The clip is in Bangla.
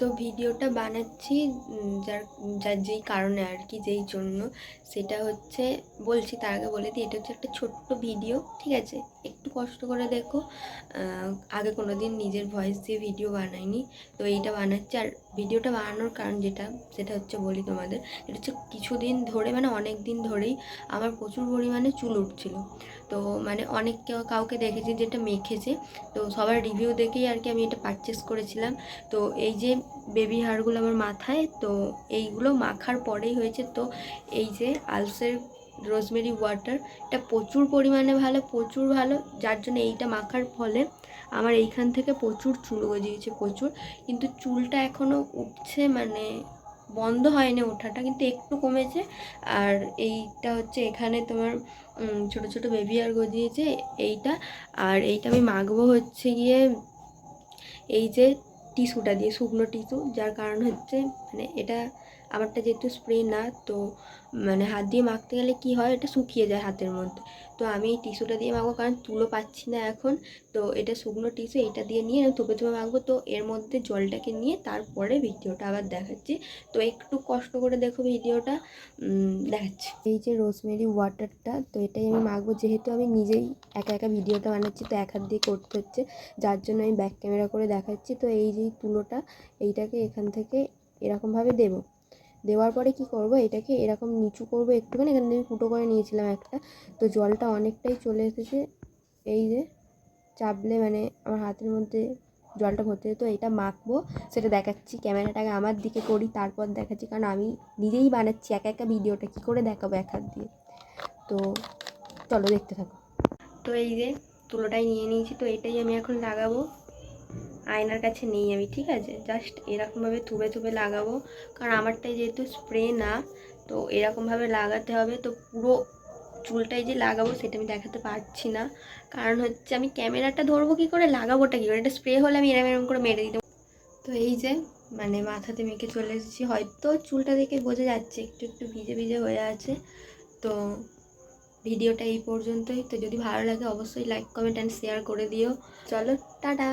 তো ভিডিওটা বানাচ্ছি যার যার যেই কারণে আর কি, যেই জন্য, সেটা হচ্ছে বলছি। তার আগে বলে দিই, এটা হচ্ছে একটা ছোট্ট ভিডিও, ঠিক আছে? একটু কষ্ট করে দেখো। আগে কোনো দিন নিজের ভয়েস দিয়ে ভিডিও বানাইনি, তো এইটা বানাচ্ছি। আর ভিডিওটা বানানোর কারণ সেটা হচ্ছে বলি তোমাদের। এটা হচ্ছে কিছুদিন ধরে, মানে অনেক দিন ধরেই আমার প্রচুর পরিমাণে চুল উঠছিল। তো মানে অনেক কাউকে দেখেছি যেটা মেখেছে, তো সবার রিভিউ দেখেই আর কি আমি এটা পারচেস করেছিলাম। তো এই যে বেবি হারগুলো আমার মাথায়, তো এইগুলো মাখার পরেই হয়েছে। তো এই যে আলসের রোজমেরি ওয়াটার, এটা প্রচুর পরিমাণে ভালো, প্রচুর ভালো। যার জন্য এইটা মাখার ফলে আমার এইখান থেকে প্রচুর চুল গজিয়েছে, প্রচুর। কিন্তু চুলটা এখনও উঠছে, মানে বন্ধ হয়নি ওঠাটা, কিন্তু একটু কমেছে। আর এইটা হচ্ছে এখানে তোমার ছোট ছোট বেবি হার গজিয়েছে এইটা। আর এইটা আমি মাখবো হচ্ছে গিয়ে এই যে টিস্যুটা দিয়ে, শুকনো টিস্যু। যার কারণ হচ্ছে মানে এটা আমারটা যেহেতু স্প্রে না, তো মানে হাত দিয়ে মাখতে গেলে কি হয়, এটা শুকিয়ে যায় হাতের মধ্যে। তো আমি এই টিস্যুটা দিয়ে মাখবো, কারণ তুলো পাচ্ছি না এখন। তো এটা শুকনো টিস্যু, এইটা দিয়ে নিয়ে থুপে থুপে মাখবো। তো এর মধ্যে জলটাকে নিয়ে তারপরে ভিডিওটা আবার দেখাচ্ছি। তো একটু কষ্ট করে দেখো ভিডিওটা, দেখাচ্ছি। এই যে রোজমেরি ওয়াটারটা, তো এটাই আমি মাখবো। যেহেতু আমি নিজেই একা একা ভিডিওটা বানাচ্ছি, তো এক হাত দিয়ে করতে হচ্ছে, যার জন্য আমি ব্যাক ক্যামেরা করে দেখাচ্ছি। তো এই যে তুলোটা, এইটাকে এখান থেকে এরকমভাবে দেওয়ার পরে কি করব, এটাকে এরকম নিচু করব একটুখানি। এখান থেকে আমি ফুটো করে নিয়েছিলাম একটা, তো জলটা অনেকটাই চলে এসেছে। এই যে চাপলে মানে আমার হাতের মধ্যে জলটা ভর্তি। তো এটা মাখবো, সেটা দেখাচ্ছি। ক্যামেরাটাকে আমার দিকে করি, তারপর দেখাচ্ছি, কারণ আমি নিজেই বানাচ্ছি একা একা ভিডিওটা, কী করে দেখাবো এক হাত দিয়ে। তো চলো দেখতে থাকো। তো এই যে তুলোটাই নিয়ে নিয়েছি, তো এটাই আমি এখন লাগাবো। আয়নার কাছে নেই আমি, ঠিক আছে? জাস্ট এরকমভাবে থুবে থুবে লাগাবো, কারণ আমারটাই যেহেতু স্প্রে না, তো এরকমভাবে লাগাতে হবে। তো পুরো চুলটাই যে লাগাবো সেটা আমি দেখাতে পারছি না, কারণ হচ্ছে আমি ক্যামেরাটা ধরবো কী করে, লাগাবোটা কী করে? এটা স্প্রে হলে আমি এরম এরম করে মেরে দিতাম। তো এই যে মানে মাথাতে মেখে চলে এসেছি। হয়তো চুলটা দেখে বোঝা যাচ্ছে একটু একটু ভিজে ভিজে হয়ে আছে। তো ভিডিওটা এই পর্যন্তই। তো যদি ভালো লাগে অবশ্যই লাইক, কমেন্ট অ্যান্ড শেয়ার করে দিও। চলো, টাটা।